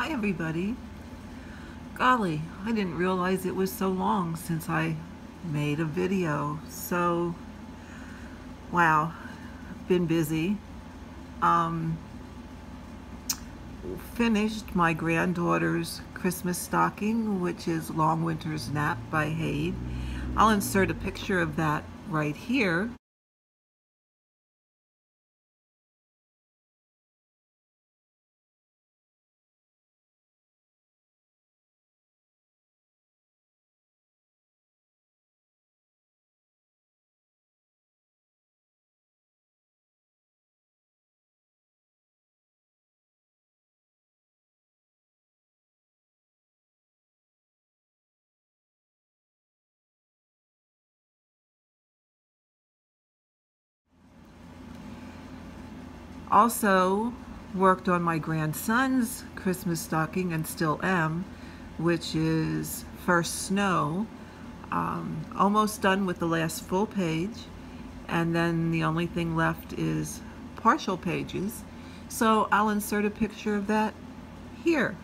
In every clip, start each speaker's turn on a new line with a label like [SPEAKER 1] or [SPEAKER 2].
[SPEAKER 1] Hi everybody. Golly, I didn't realize it was so long since I made a video. So, wow, been busy. Finished my granddaughter's Christmas stocking, which is Long Winter's Nap by HAED. I'll insert a picture of that right here. Also worked on my grandson's Christmas stocking and still am, which is First Snow. Almost done with the last full page, and then the only thing left is partial pages. So I'll insert a picture of that here.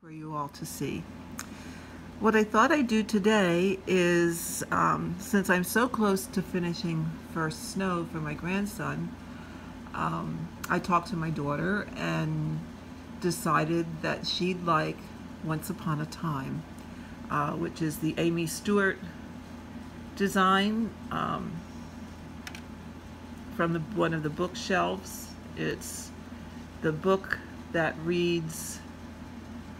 [SPEAKER 1] For you all to see. What I thought I'd do today is, since I'm so close to finishing First Snow for my grandson, I talked to my daughter and decided that she'd like Once Upon a Time, which is the Amy Stewart design from one of the bookshelves. It's the book that reads,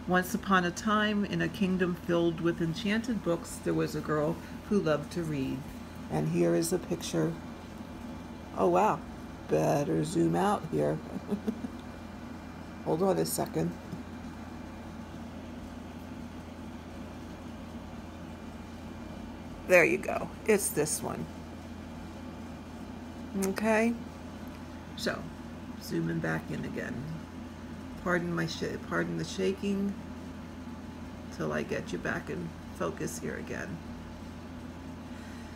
[SPEAKER 1] "Once upon a time, in a kingdom filled with enchanted books, there was a girl who loved to read." And here is a picture. Oh wow, better zoom out here. Hold on a second. There you go. It's this one. Okay, so zooming back in again. Pardon the shaking till I get you back in focus here again.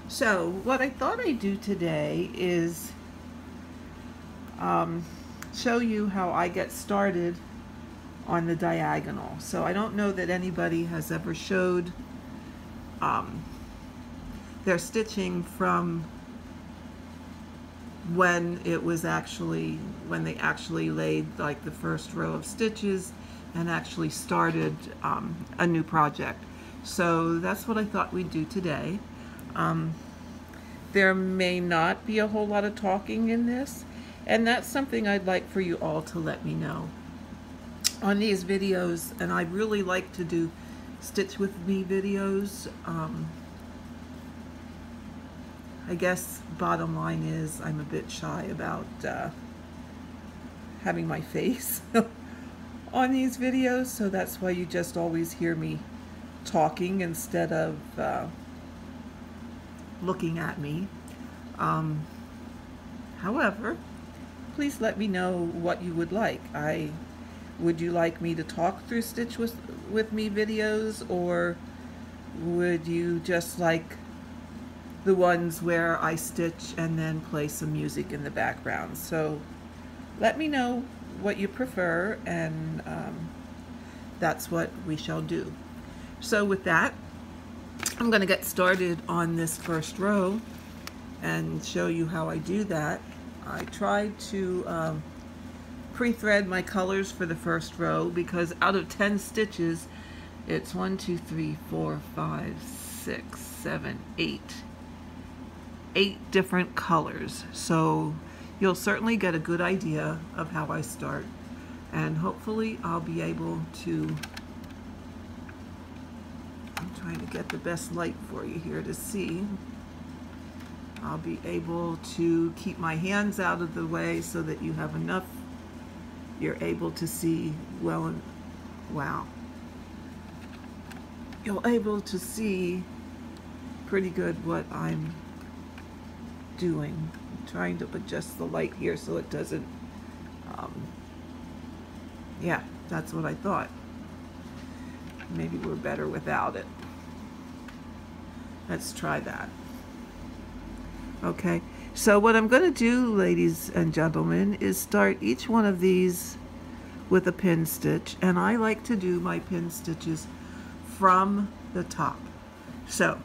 [SPEAKER 1] So what I thought I'd do today is show you how I get started on the diagonal. So I don't know that anybody has ever showed their stitching from when they actually laid like the first row of stitches and actually started a new project. So that's what I thought we'd do today. There may not be a whole lot of talking in this, and that's something I'd like for you all to let me know on these videos. And I really like to do Stitch With Me videos. I guess bottom line is I'm a bit shy about having my face on these videos, so that's why you just always hear me talking instead of looking at me. However, please let me know what you would like. Would you like me to talk through Stitch with Me videos, or would you just like the ones where I stitch and then play some music in the background? So let me know what you prefer, and that's what we shall do. So with that, I'm going to get started on this first row and show you how I do that. I tried to pre-thread my colors for the first row because out of 10 stitches, it's 1, 2, 3, 4, 5, 6, 7, 8 different colors. So you'll certainly get a good idea of how I start, and hopefully I'll be able to, I'm trying to get the best light for you here to see. I'll be able to keep my hands out of the way so that you have enough, you're able to see well. And wow, you're able to see pretty good what I'm doing. I'm trying to adjust the light here so it doesn't, yeah, that's what I thought. Maybe we're better without it. Let's try that. Okay, so what I'm going to do, ladies and gentlemen, is start each one of these with a pin stitch, and I like to do my pin stitches from the top. So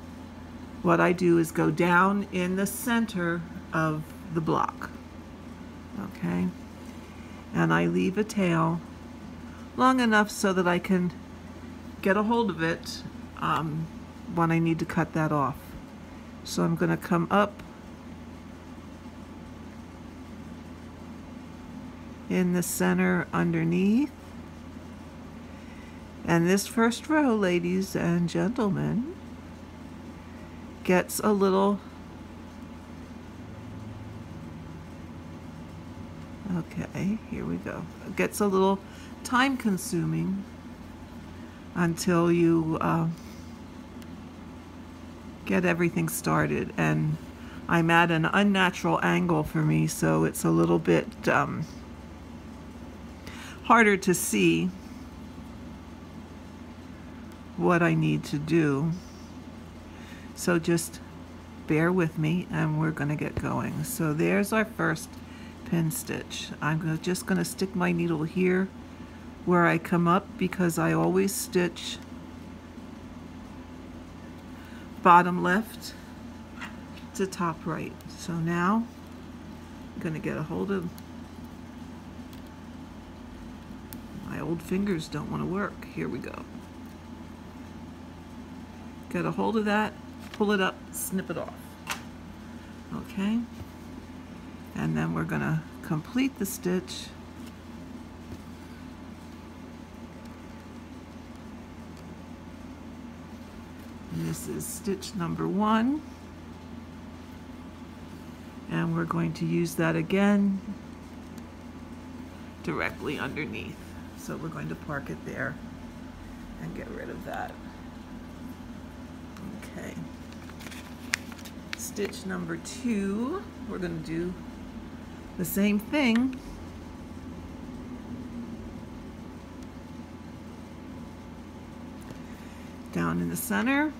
[SPEAKER 1] what I do is go down in the center of the block, okay, and I leave a tail long enough so that I can get a hold of it when I need to cut that off. So I'm going to come up in the center underneath, and this first row, ladies and gentlemen, gets a little, okay, here we go, it gets a little time consuming until you get everything started, and I'm at an unnatural angle for me, so it's a little bit harder to see what I need to do. So just bear with me and we're going to get going. So there's our first pin stitch. I'm just going to stick my needle here where I come up, because I always stitch bottom left to top right. So now I'm going to get a hold of, my old fingers don't want to work. Here we go. Get a hold of that, pull it up, snip it off. Okay, and then we're going to complete the stitch. And this is stitch number 1, and we're going to use that again directly underneath. So we're going to park it there and get rid of that. Okay. Stitch number 2, we're going to do the same thing. Down in the center.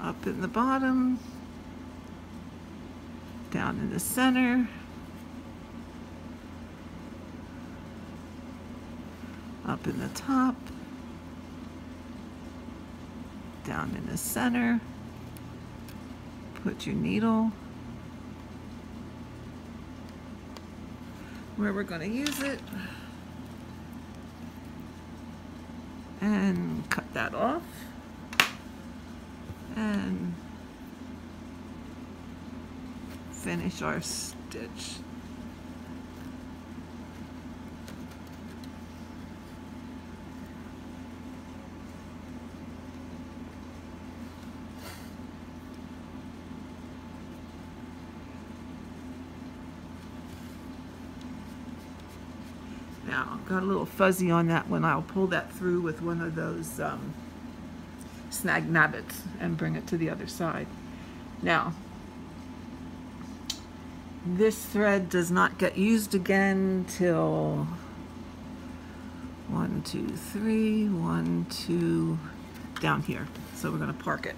[SPEAKER 1] Up in the bottom. Down in the center. Up in the top. Down in the center. Put your needle where we're going to use it, and cut that off, and finish our stitch. Now, got a little fuzzy on that one. I'll pull that through with one of those snag nabbits and bring it to the other side. Now, this thread does not get used again till 1, 2, 3, 1, 2, down here. So we're going to park it.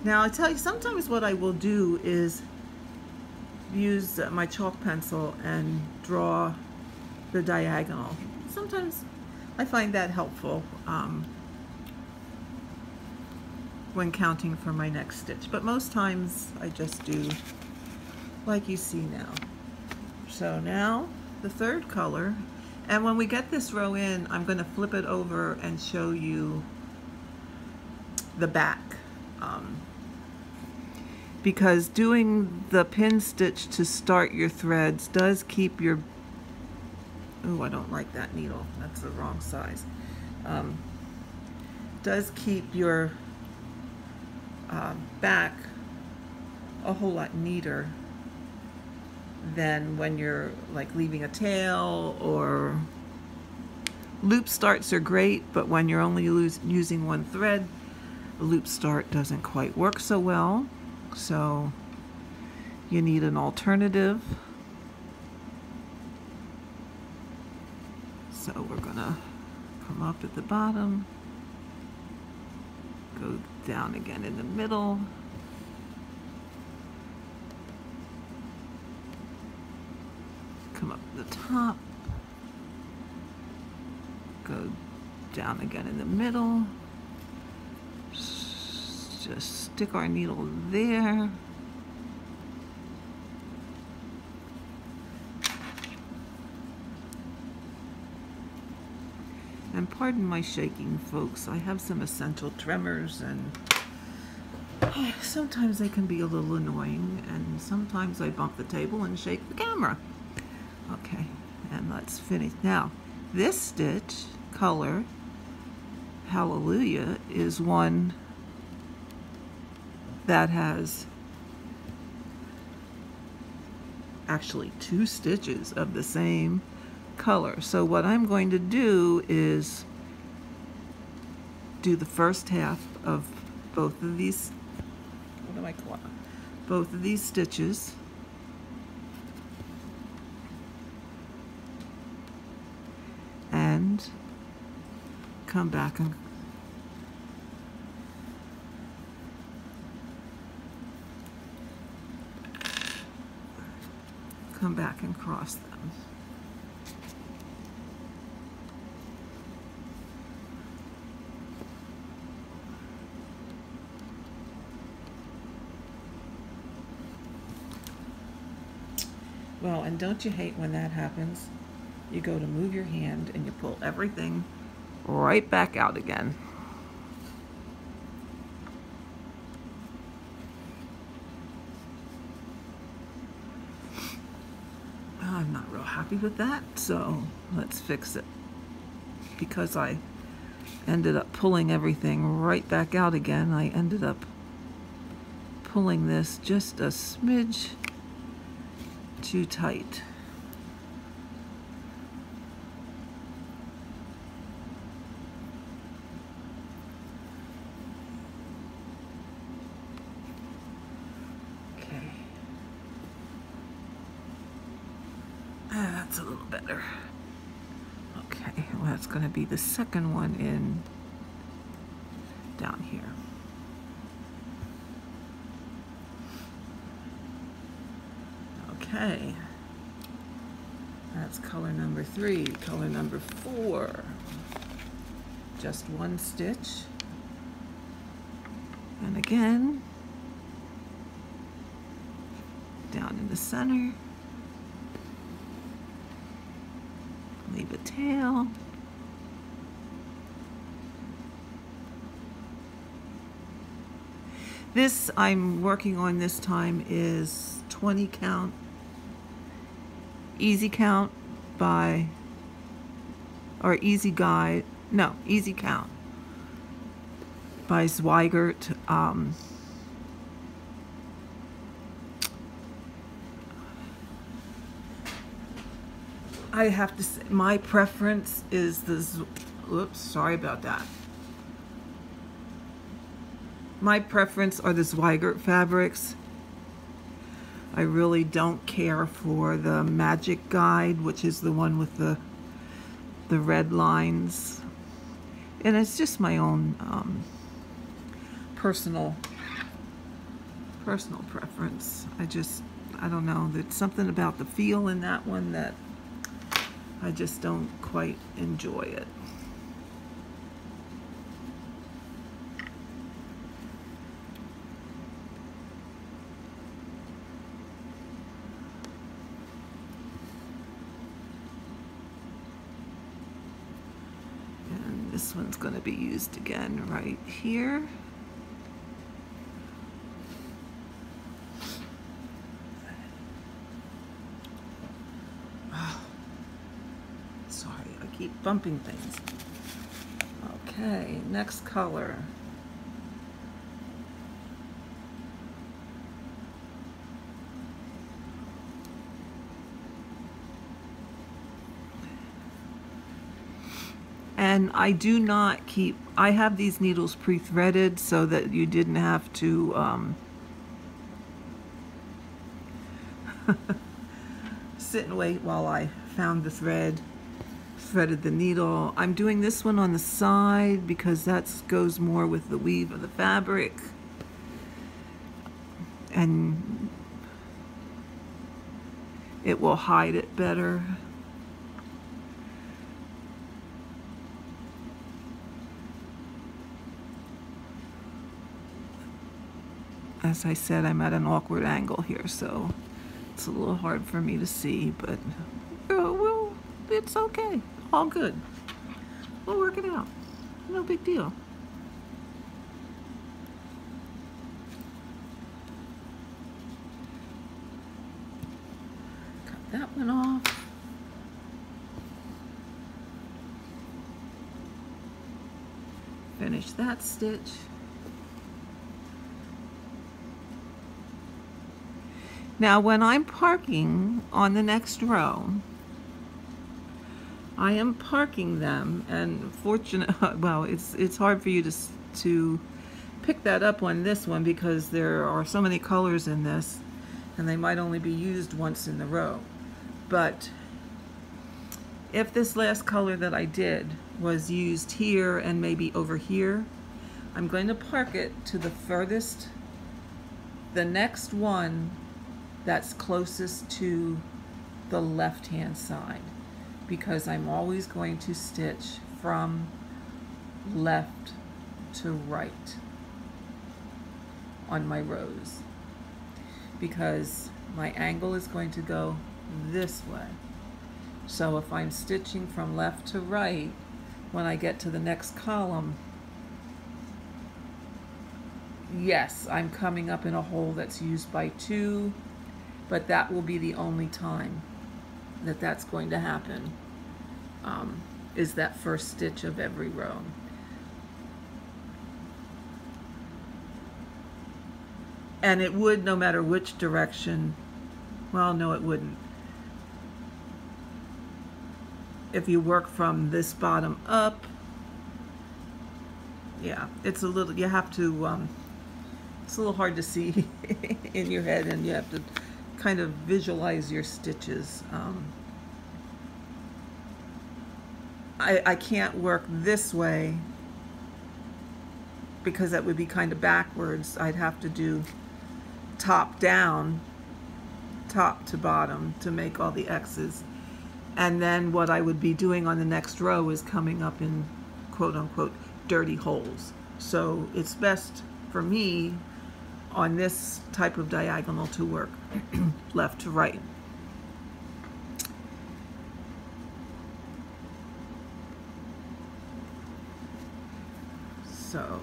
[SPEAKER 1] Now, I tell you, sometimes what I will do is use my chalk pencil and draw the diagonal. Sometimes I find that helpful when counting for my next stitch, but most times I just do like you see now. So now the third color, and when we get this row in, I'm going to flip it over and show you the back. Because doing the pin stitch to start your threads does keep your, oh, I don't like that needle, that's the wrong size, does keep your back a whole lot neater than when you're like leaving a tail, or loop starts are great, but when you're only using one thread, the loop start doesn't quite work so well, so you need an alternative. So we're gonna come up at the bottom, go down again in the middle, come up the top, go down again in the middle, just stick our needle there, and pardon my shaking, folks. I have some essential tremors, and sometimes they can be a little annoying, and sometimes I bump the table and shake the camera. Okay, and let's finish. Now, this stitch, color, Hallelujah, is one that has actually 2 stitches of the same color. So what I'm going to do is do the first half of both of these, what am I calling them? Both of these stitches, and come back and cross them. Well, and don't you hate when that happens? You go to move your hand and you pull everything right back out again. I'm not real happy with that, so let's fix it. Because I ended up pulling everything right back out again, I ended up pulling this just a smidge too tight. Okay. That's a little better. Okay, well, that's going to be the second one in down here. Okay, that's color number 3. Color number 4, just 1 stitch, and again down in the center, leave a tail, this I'm working on this time is 20 count easy count by, or easy guide, no, easy count by Zweigert. I have to say, my preference is the, oops, sorry about that. My preference are the Zweigert fabrics. I really don't care for the Magic Guide, which is the one with the red lines. And it's just my own personal preference. I don't know, there's something about the feel in that one that I just don't quite enjoy it. And this one's going to be used again right here. Keep bumping things. Okay, next color. And I do not keep, I have these needles pre-threaded so that you didn't have to sit and wait while I found the threaded the needle. I'm doing this one on the side because that goes more with the weave of the fabric, and it will hide it better. As I said, I'm at an awkward angle here, so it's a little hard for me to see, but well, it's okay. All good. We'll work it out. No big deal. Cut that one off. Finish that stitch. Now, when I'm parking on the next row, I am parking them, and well, it's hard for you to pick that up on this one because there are so many colors in this, and they might only be used once in the row. But if this last color that I did was used here and maybe over here, I'm going to park it to the furthest, the next one that's closest to the left-hand side, because I'm always going to stitch from left to right on my rows, because my angle is going to go this way. So if I'm stitching from left to right, when I get to the next column, yes, I'm coming up in a hole that's used by 2, but that will be the only time that that's going to happen, is that first stitch of every row. And it would, no matter which direction, well, no, it wouldn't. If you work from this bottom up, yeah, it's a little, you have to, it's a little hard to see in your head, and you have to kind of visualize your stitches. I can't work this way because that would be kind of backwards. I'd have to do top down, top to bottom to make all the X's. And then what I would be doing on the next row is coming up in quote-unquote dirty holes. So it's best for me on this type of diagonal to work left to right. So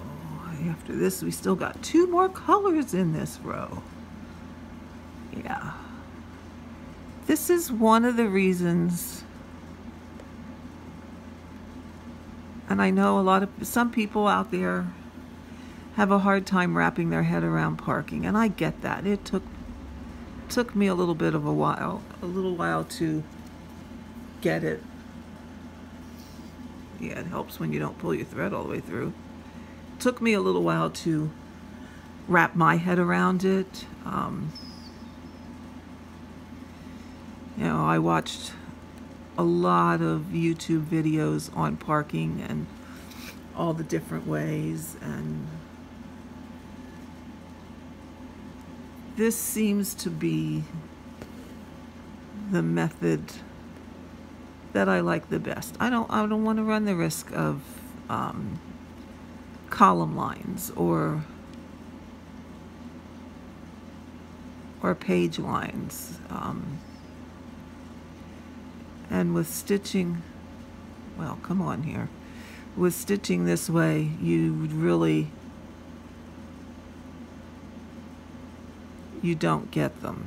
[SPEAKER 1] after this, we still got 2 more colors in this row. Yeah. This is one of the reasons, and I know some people out there have a hard time wrapping their head around parking, and I get that. It took me a little while to get it. Yeah, it helps when you don't pull your thread all the way through. It took me a little while to wrap my head around it. You know, I watched a lot of YouTube videos on parking and all the different ways, and this seems to be the method that I like the best. I don't want to run the risk of column lines or page lines. And with stitching, well, come on here. With stitching this way, you don't get them.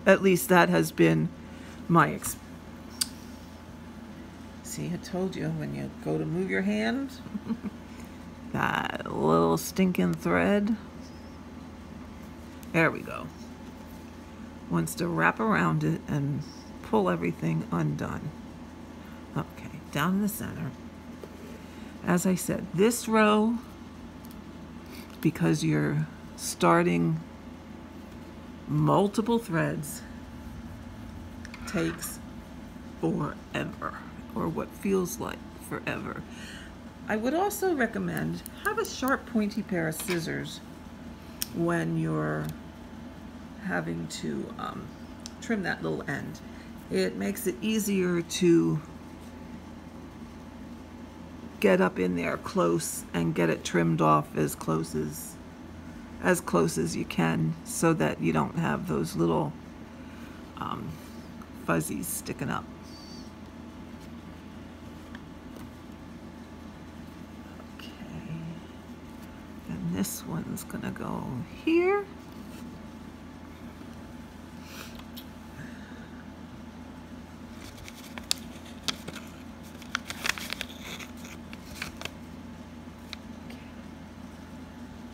[SPEAKER 1] At least that has been my experience. See, I told you, when you go to move your hand, that little stinking thread, there we go, wants to wrap around it and pull everything undone. Okay, down in the center. As I said, this row, because you're starting multiple threads, takes forever, or what feels like forever. I would also recommend have a sharp pointy pair of scissors when you're having to trim that little end. It makes it easier to get up in there close and get it trimmed off as close as you can, so that you don't have those little fuzzies sticking up. Okay, and this one's gonna go here.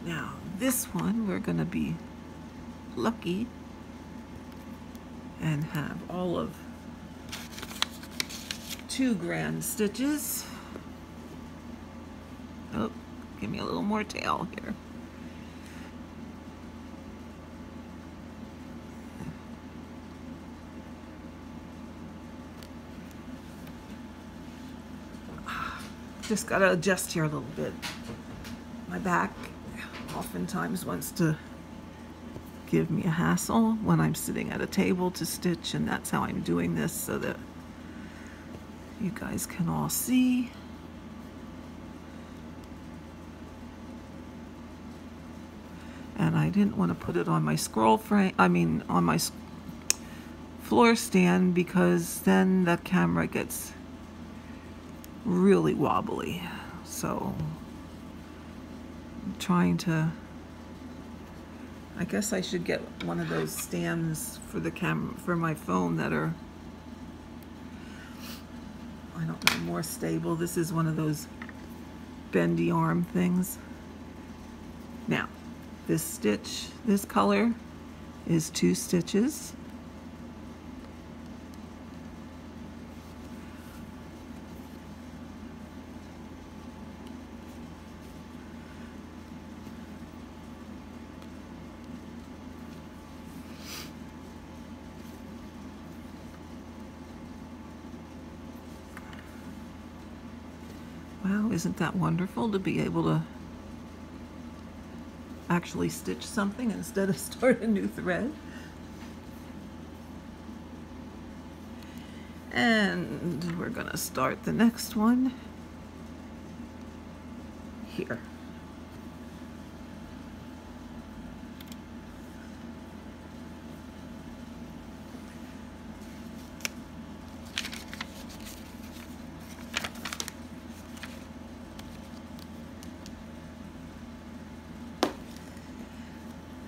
[SPEAKER 1] Now, this one, we're going to be lucky and have all of 2 grand stitches. Oh, give me a little more tail here. Just got to adjust here a little bit. My back oftentimes wants to give me a hassle when I'm sitting at a table to stitch, and that's how I'm doing this, so that you guys can all see. And I didn't want to put it on my scroll frame, on my floor stand, because then the camera gets really wobbly. So I'm trying to, I guess I should get one of those stands for the camera, for my phone, that are, I don't know, more stable. This is one of those bendy arm things. Now, this stitch, this color is 2 stitches. Wow, isn't that wonderful to be able to actually stitch something instead of start a new thread? And we're gonna start the next one here.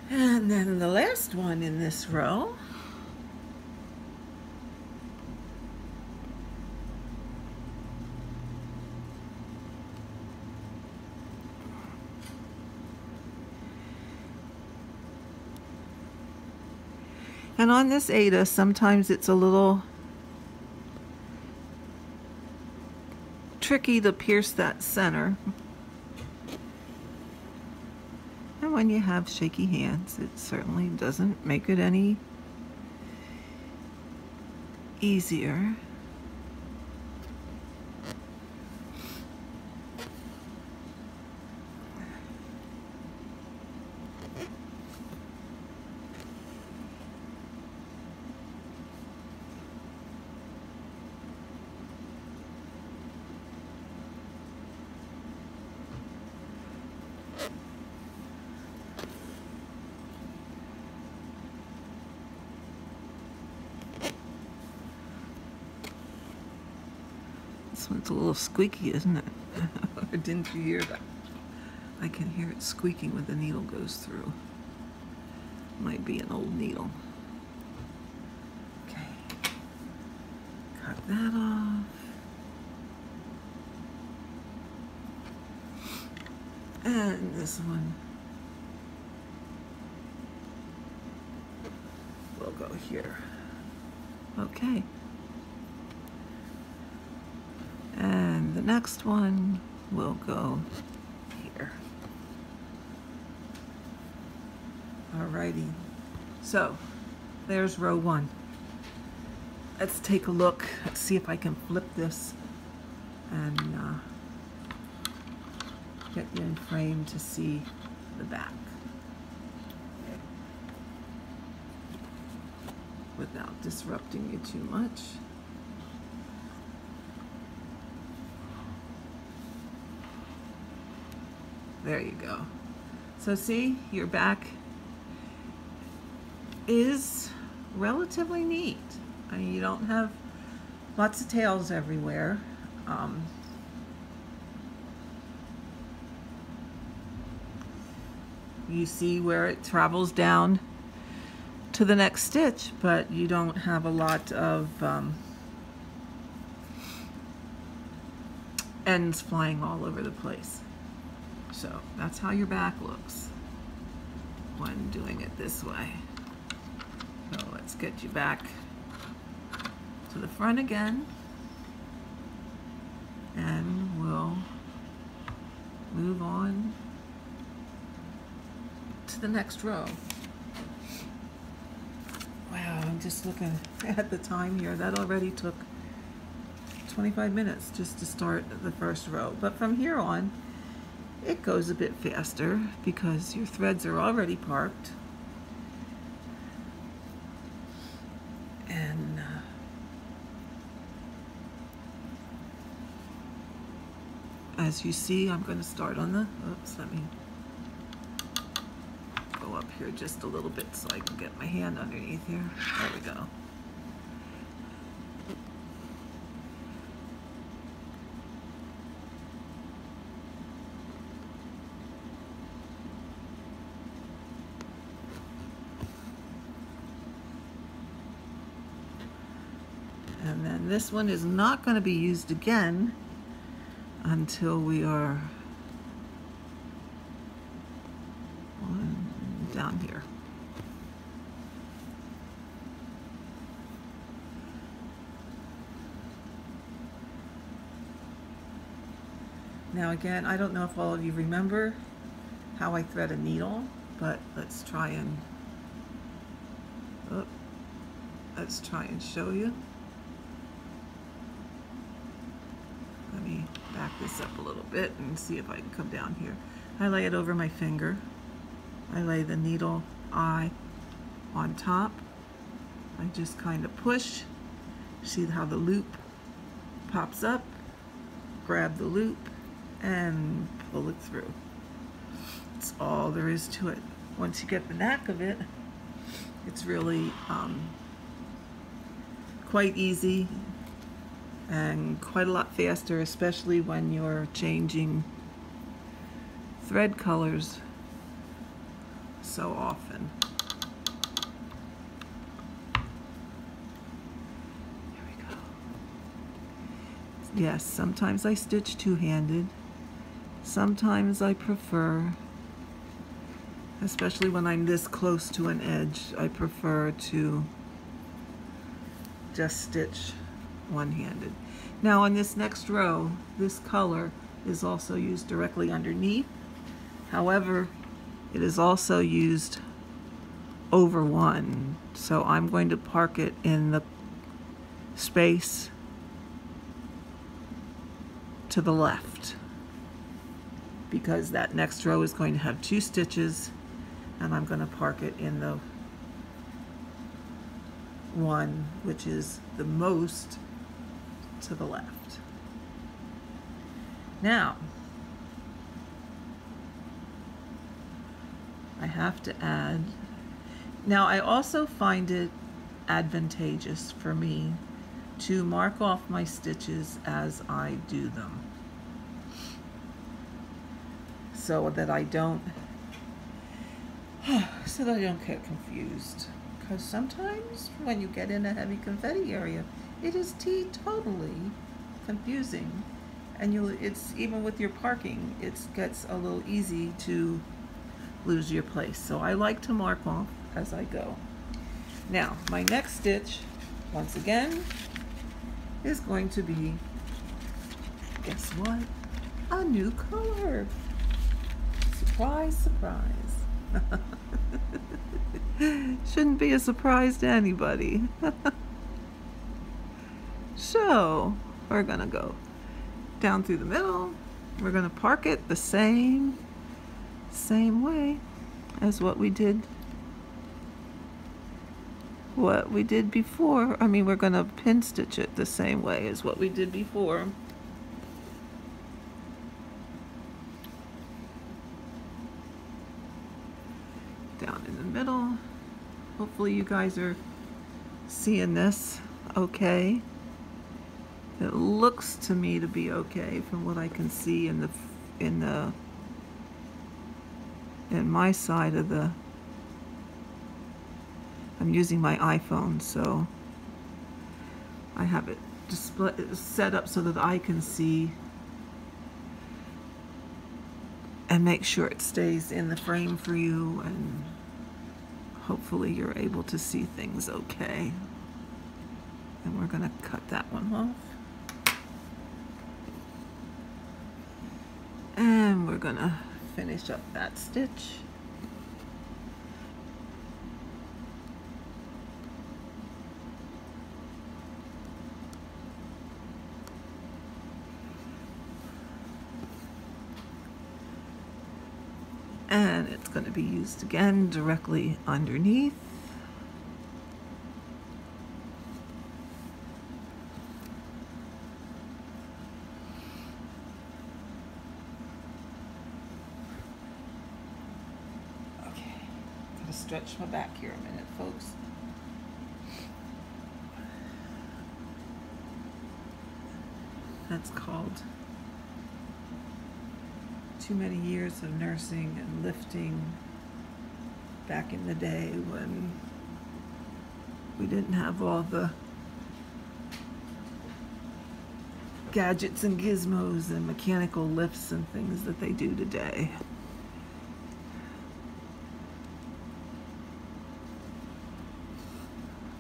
[SPEAKER 1] And then the last one in this row, and on this Aida, sometimes it's a little tricky to pierce that center. And when you have shaky hands, it certainly doesn't make it any easier. This one's a little squeaky, isn't it? Or didn't you hear that? I can hear it squeaking when the needle goes through. Might be an old needle. Okay. Cut that off. And this one will go here. Okay. And the next one will go here. Alrighty, so there's row 1. Let's take a look. Let's see if I can flip this and get you in frame to see the back without disrupting you too much. There you go. So see, your back is relatively neat. I mean, you don't have lots of tails everywhere. You see where it travels down to the next stitch, but you don't have a lot of ends flying all over the place. So that's how your back looks when doing it this way. So let's get you back to the front again, and we'll move on to the next row. Wow, I'm just looking at the time here. That already took 25 minutes just to start the first row. But from here on, it goes a bit faster because your threads are already parked. And as you see, I'm going to start on the, oops, let me go up here just a little bit so I can get my hand underneath here. There we go. And then this one is not going to be used again until we are down here. Now again, I don't know if all of you remember how I thread a needle, but let's try and show you. Let me back this up a little bit and see if I can come down here. I lay it over my finger. I lay the needle eye on top. I just kind of push. See how the loop pops up? Grab the loop and pull it through. That's all there is to it. Once you get the knack of it, it's really quite easy and quite a lot faster, especially when you're changing thread colors so often. There we go. Yes, sometimes I stitch two-handed. Sometimes I prefer, especially when I'm this close to an edge, I prefer to just stitch one-handed. Now on this next row, this color is also used directly underneath. However, it is also used over one. So I'm going to park it in the space to the left, because that next row is going to have 2 stitches, and I'm going to park it in the one which is the most to the left. Now, I have to add, now I also find it advantageous for me to mark off my stitches as I do them, so that I don't get confused. Because sometimes when you get in a heavy confetti area, it is totally confusing, and it's even with your parking, it gets a little easy to lose your place. So I like to mark off as I go. Now, my next stitch, once again, is going to be, guess what? a new color. Surprise, surprise. Shouldn't be a surprise to anybody. So we're gonna go down through the middle. We're gonna park it the same way as what we did before. I mean, we're gonna pin stitch it the same way as what we did before. Down in the middle. Hopefully you guys are seeing this okay. It looks to me to be okay from what I can see in my side of the. I'm using my iPhone, so I have it set up so that I can see and make sure it stays in the frame for you, and hopefully you're able to see things okay. And we're gonna cut that one off. And we're gonna finish up that stitch. And it's going to be used again directly underneath. Okay, gotta stretch my back here a minute, folks. That's called too many years of nursing and lifting back in the day when we didn't have all the gadgets and gizmos and mechanical lifts and things that they do today.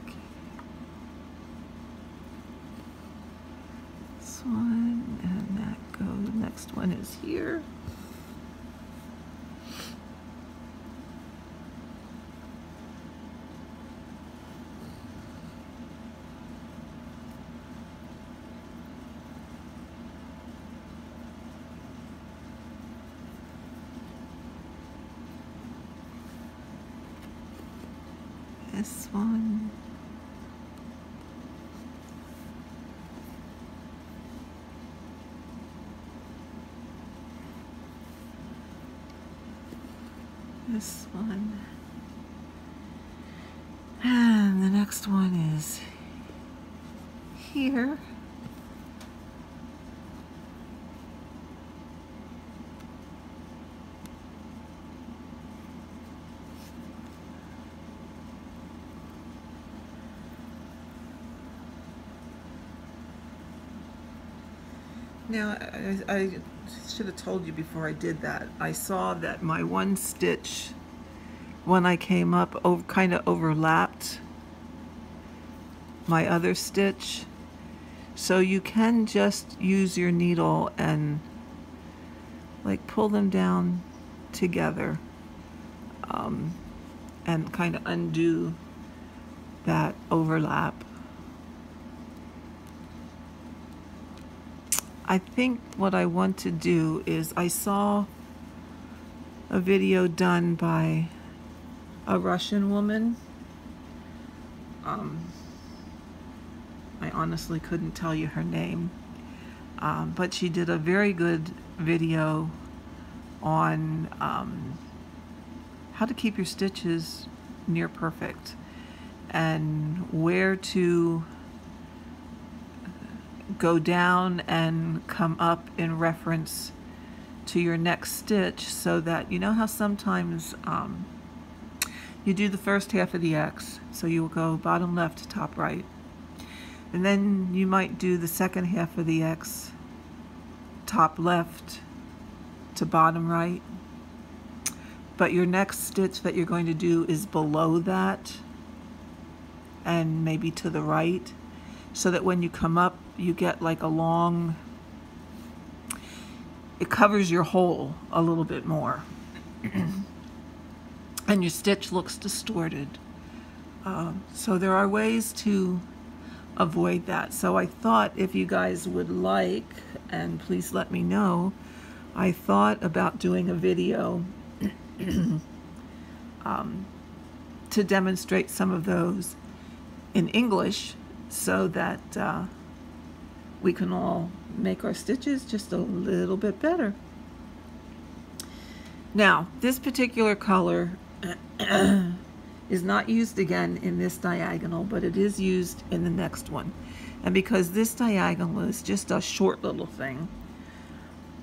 [SPEAKER 1] Okay. This one, and that goes, the next one is here. This one. This one. And the next one is here. Now, I should have told you before I did that. I saw that my one stitch, when I came up, kind of overlapped my other stitch. So you can just use your needle and like pull them down together and kind of undo that overlap. I think what I want to do is, I saw a video done by a Russian woman. I honestly couldn't tell you her name, but she did a very good video on how to keep your stitches near perfect and where to go down and come up in reference to your next stitch, so that, you know how sometimes you do the first half of the X, so you will go bottom left to top right, and then you might do the second half of the X, top left to bottom right, but your next stitch that you're going to do is below that and maybe to the right, so that when you come up you get like a long, it covers your hole a little bit more. And your stitch looks distorted. So there are ways to avoid that. So I thought if you guys would like, and please let me know, I thought about doing a video to demonstrate some of those in English so that we can all make our stitches just a little bit better. Now, this particular color is not used again in this diagonal, but it is used in the next one. And because this diagonal is just a short little thing,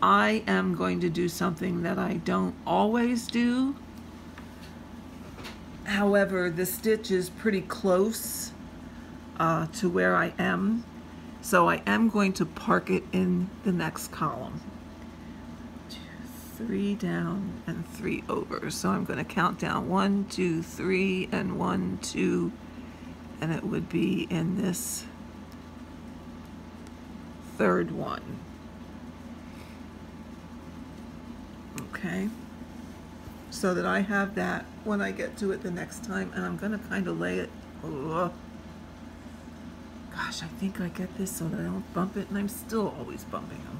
[SPEAKER 1] I am going to do something that I don't always do. However, the stitch is pretty close to where I am, so I am going to park it in the next column. 3 down and 3 over. So I'm going to count down 1, 2, 3, and 1, 2, and it would be in this third one. Okay, so that I have that when I get to it the next time, and I'm going to kind of lay it. Ugh. Gosh, I think I get this so that I don't bump it, and I'm still always bumping them.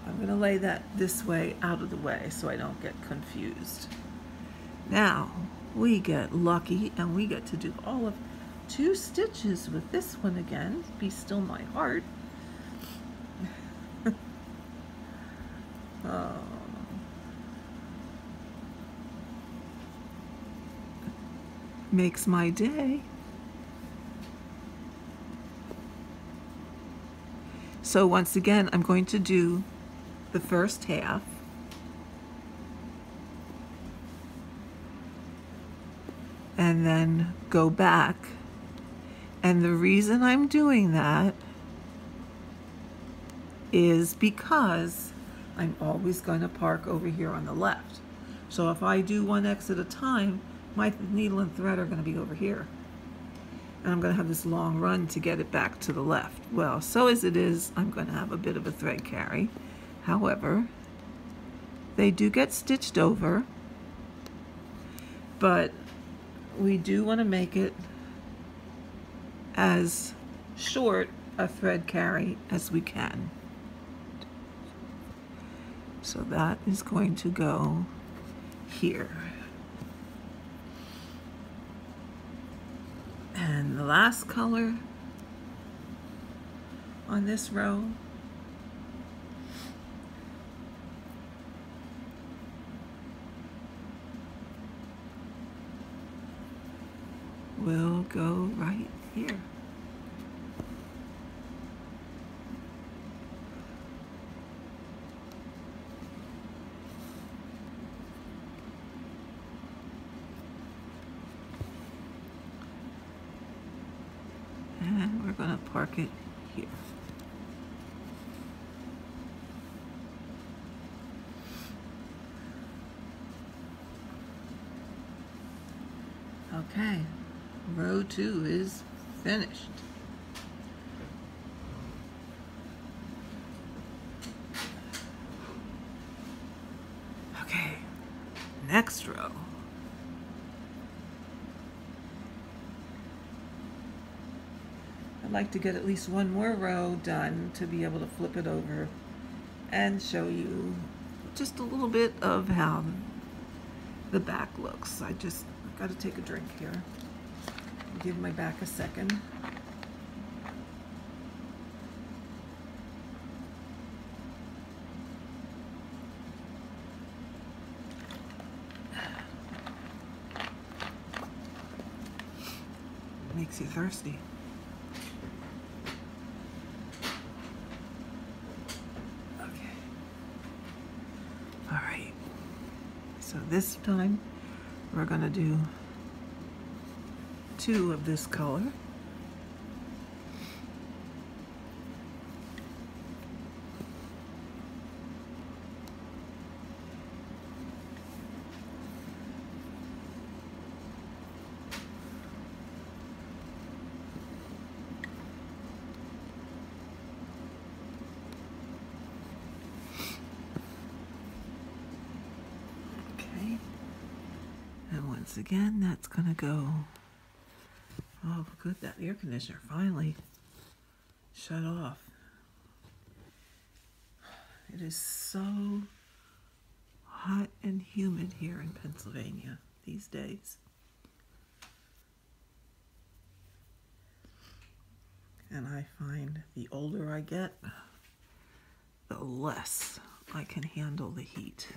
[SPEAKER 1] I'm going to lay that this way out of the way so I don't get confused. Now we get lucky and we get to do all of 2 stitches with this one again. Be still my heart. Oh. Makes my day. So once again, I'm going to do the first half, and then go back. And the reason I'm doing that is because I'm always going to park over here on the left. So if I do 1 X at a time, my needle and thread are going to be over here. And I'm going to have this long run to get it back to the left. Well, so as it is, I'm going to have a bit of a thread carry. However, they do get stitched over, but we do want to make it as short a thread carry as we can. So that is going to go here. And the last color on this row will go right here. And we're going to park it here. Okay. Row 2 is finished. Okay, next row. I'd like to get at least 1 more row done to be able to flip it over and show you just a little bit of how the back looks. I've got to take a drink here. Give my back a second. Makes you thirsty. Okay. All right. So this time we're going to do 2 of this color. once again, that's gonna go. Oh, good, that air conditioner finally shut off. It is so hot and humid here in Pennsylvania these days. And I find the older I get, the less I can handle the heat.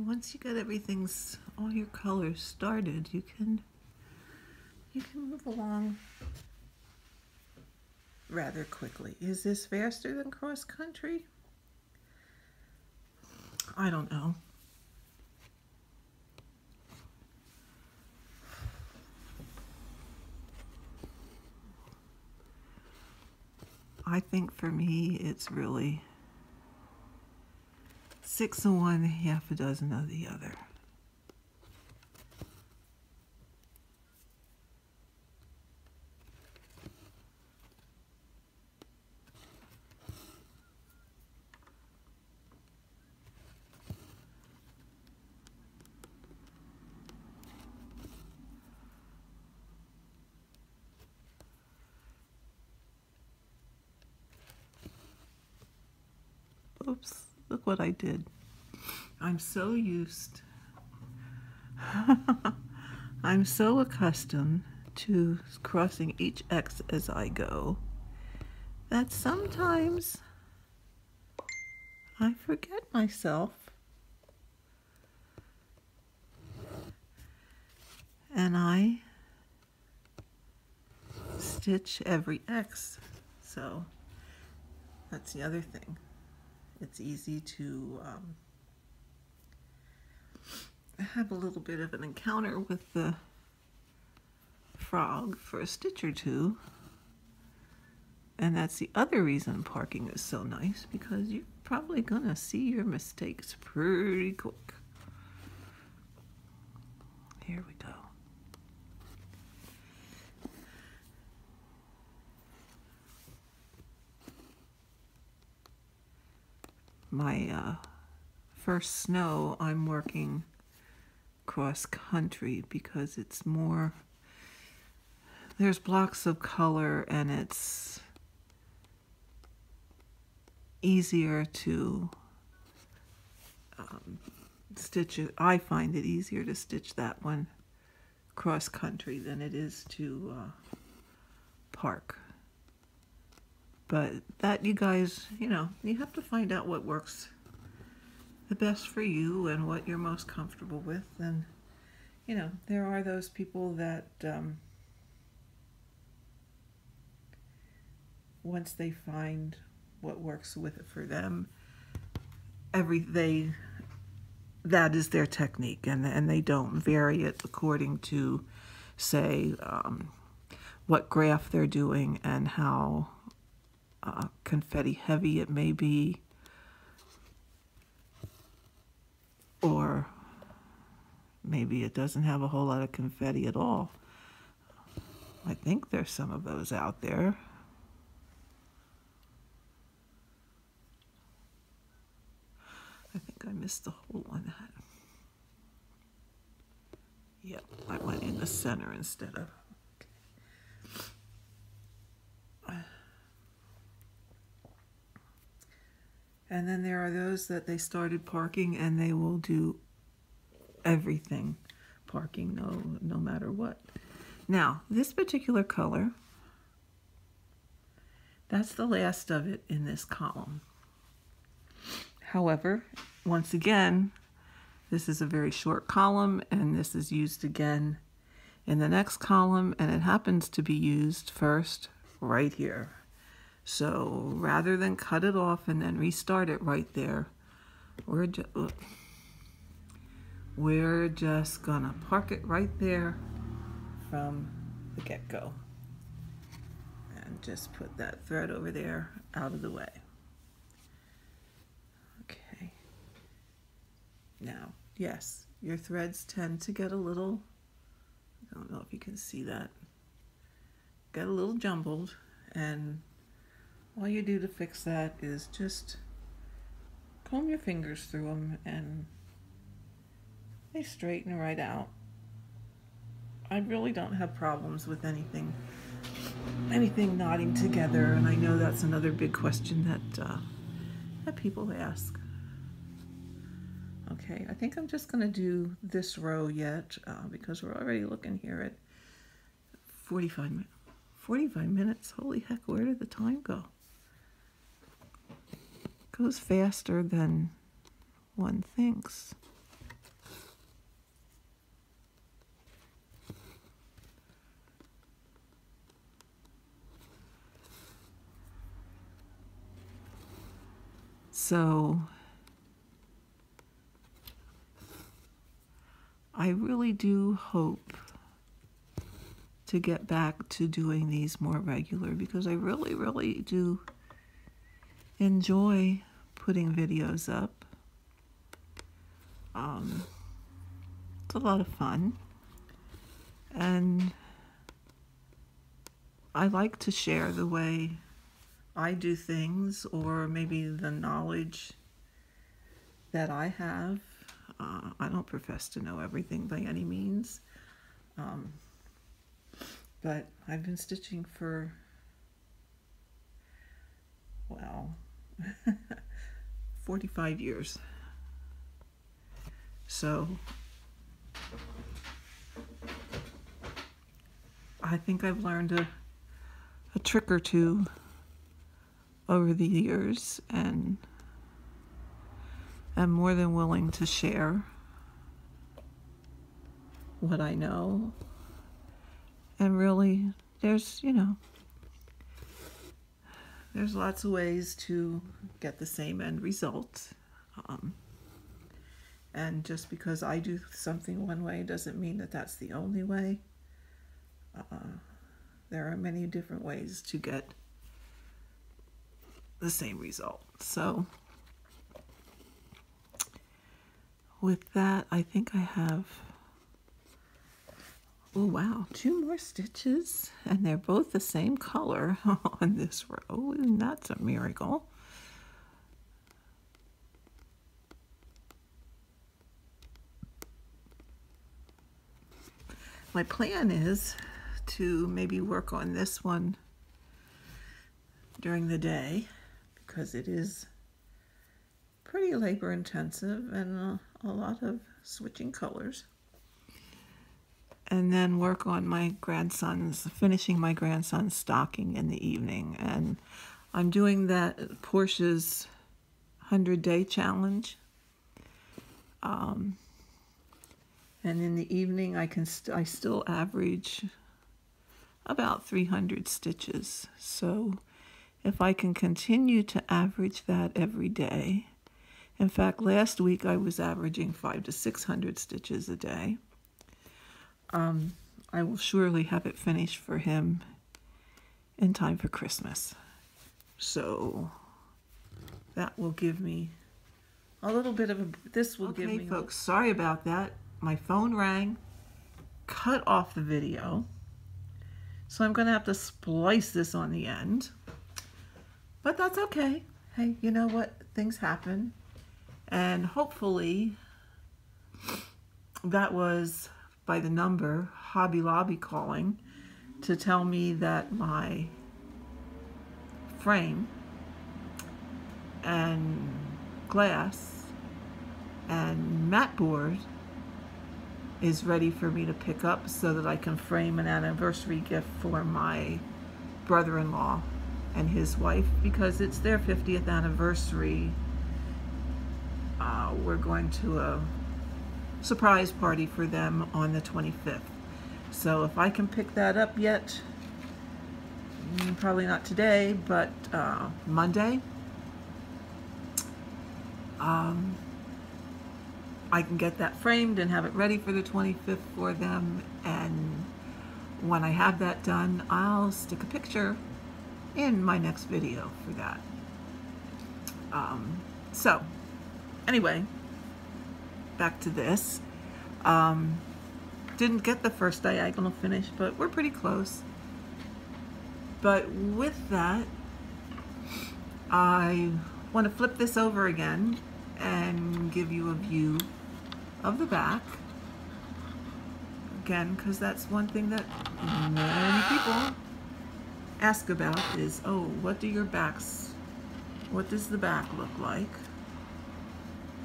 [SPEAKER 1] Once you get all your colors started, you can move along rather quickly. Is this faster than cross country? I don't know. I think for me, it's really 6 of one, half a dozen of the other. Oops, look what I did. I'm so I'm so accustomed to crossing each X as I go that sometimes I forget myself and I stitch every X. So that's the other thing. It's easy to have a little bit of an encounter with the frog for a stitch or two. And that's the other reason parking is so nice, because you're probably gonna see your mistakes pretty quick. Here we go. My first snow, I'm working cross country because it's more, there's blocks of color and it's easier to stitch it. I find it easier to stitch that one cross country than it is to park. But that, you guys, you know, you have to find out what works the best for you and what you're most comfortable with. And, you know, there are those people that once they find what works with it for them, that is their technique, and they don't vary it according to, say, what graph they're doing and how confetti heavy it may be, or maybe it doesn't have a whole lot of confetti at all. I think there's some of those out there. I think I missed the hole on that. Yep, I went in the center instead of. And then there are those that they started parking and they will do everything parking, no matter what. Now, this particular color, that's the last of it in this column. However, once again, this is a very short column, and this is used again in the next column, and it happens to be used first right here. So rather than cut it off and then restart it right there, we're just gonna park it right there from the get-go. And just put that thread over there out of the way. Okay. Now, yes, your threads tend to get a little, I don't know if you can see that, get a little jumbled, and all you do to fix that is just comb your fingers through them and they straighten right out. I really don't have problems with anything knotting together, and I know that's another big question that people ask. Okay, I think I'm just going to do this row yet because we're already looking here at 45 minutes. Holy heck, where did the time go? It goes faster than one thinks. So I really do hope to get back to doing these more regular, because I really do enjoy putting videos up. It's a lot of fun, and I like to share the way I do things, or maybe the knowledge that I have. I don't profess to know everything by any means, but I've been stitching for, well, 45 years. So I think I've learned a trick or two over the years, and I'm more than willing to share what I know. And really, there's lots of ways to get the same end result. And just because I do something one way doesn't mean that that's the only way. There are many different ways to get the same result. So with that, I think I have, oh wow, 2 more stitches, and they're both the same color on this row, and that's a miracle. My plan is to maybe work on this one during the day, because it is pretty labor intensive and a lot of switching colors. And then work on finishing my grandson's stocking in the evening. And I'm doing that Portia's 100-day challenge. And in the evening, I still average about 300 stitches. So if I can continue to average that every day, in fact, last week I was averaging 500 to 600 stitches a day, I will surely have it finished for him in time for Christmas. So that will give me a little bit of give me... Okay, folks, sorry about that. My phone rang, cut off the video, so I'm going to have to splice this on the end. But that's okay. Hey, you know what? Things happen. And hopefully that was, by the number, Hobby Lobby calling to tell me that my frame and glass and mat board is ready for me to pick up so that I can frame an anniversary gift for my brother-in-law and his wife, because it's their 50th anniversary. We're going to a surprise party for them on the 25th. So if I can pick that up yet, probably not today, but Monday, I can get that framed and have it ready for the 25th for them. And when I have that done, I'll stick a picture in my next video for that. So anyway, back to this. Didn't get the first diagonal finish, but we're pretty close. But with that, I want to flip this over again and give you a view of the back. Again, because that's one thing that many people ask about is, oh, what does the back look like?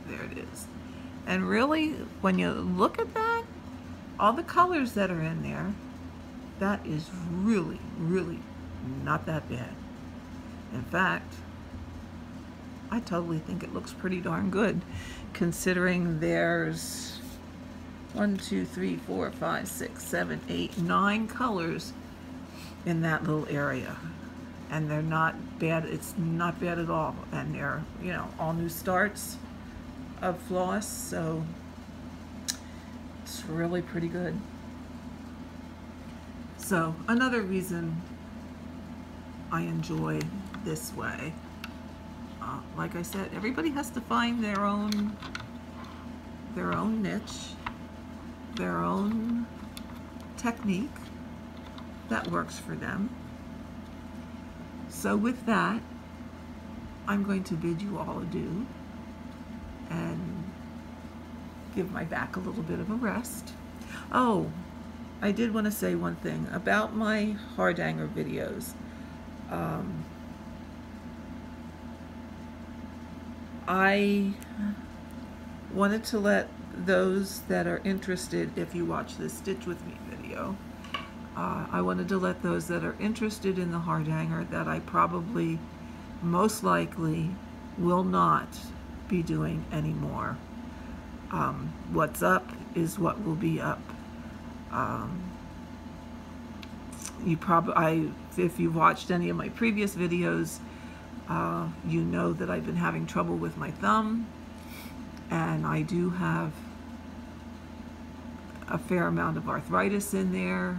[SPEAKER 1] There it is. And really, when you look at that, all the colors that are in there, that is really, really not that bad. In fact, I totally think it looks pretty darn good, considering there's 1, 2, 3, 4, 5, 6, 7, 8, 9 colors in that little area. And they're not bad. It's not bad at all. And they're, you know, all new starts of floss, so it's really pretty good. So another reason I enjoy this way, like I said, everybody has to find their own niche, their own technique that works for them. So with that, I'm going to bid you all adieu and give my back a little bit of a rest. Oh, I did want to say one thing about my hardanger videos. I wanted to let those that are interested, if you watch this Stitch With Me video, I wanted to let those that are interested in the hardanger that I probably, most likely, will not be doing anymore. What's up is what will be up. If you've watched any of my previous videos, you know that I've been having trouble with my thumb, and I do have a fair amount of arthritis in there.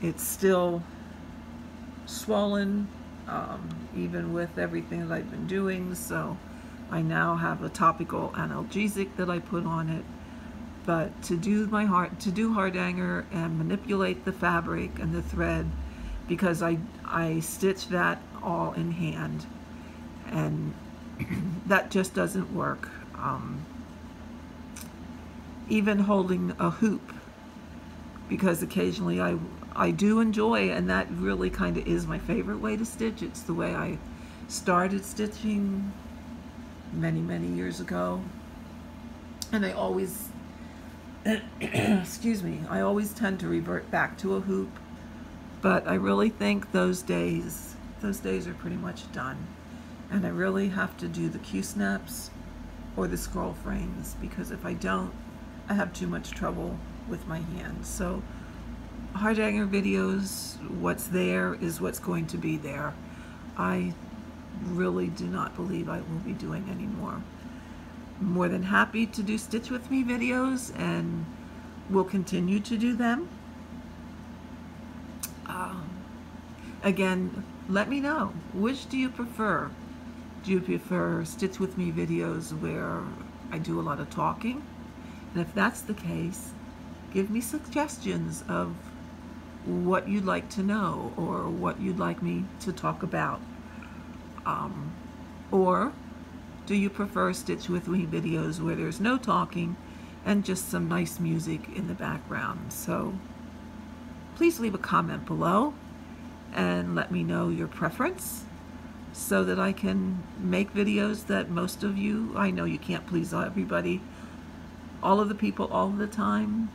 [SPEAKER 1] It's still swollen, even with everything that I've been doing, so I now have a topical analgesic that I put on it. But to do hardanger and manipulate the fabric and the thread, because I stitch that all in hand, and that just doesn't work. Even holding a hoop, because occasionally I do enjoy, and that really kind of is my favorite way to stitch. It's the way I started stitching many, many years ago, and I always excuse me, I always tend to revert back to a hoop, but I really think those days are pretty much done, and I really have to do the Q-snaps or the scroll frames, because if I don't, I have too much trouble with my hands. So hardanger videos, what's there is what's going to be there. I really do not believe I will be doing any more. More than happy to do Stitch With Me videos, and we'll continue to do them. Again, let me know, which do you prefer? Do you prefer Stitch With Me videos where I do a lot of talking? And if that's the case, give me suggestions of what you'd like to know or what you'd like me to talk about. Or do you prefer Stitch With Me videos where there's no talking and just some nice music in the background? So please leave a comment below and let me know your preference, so that I can make videos that most of you, I know you can't please everybody, all of the people all the time,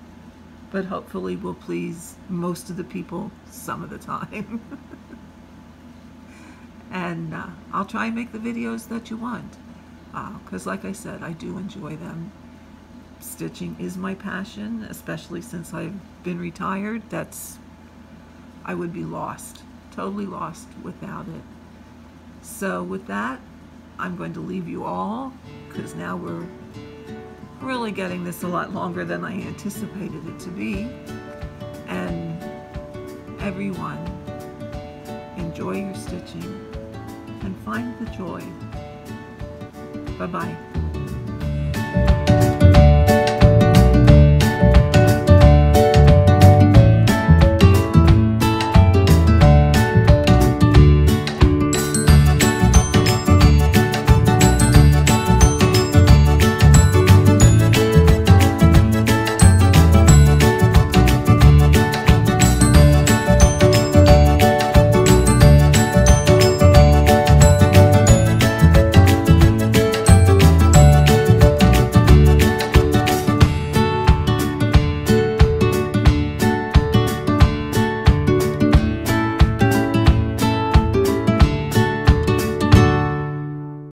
[SPEAKER 1] but hopefully will please most of the people some of the time. And I'll try and make the videos that you want, because like I said, I do enjoy them. Stitching is my passion, especially since I've been retired. I would be lost, totally lost without it. So with that, I'm going to leave you all, because now we're really getting this a lot longer than I anticipated it to be. And everyone, enjoy your stitching and find the joy. Bye-bye.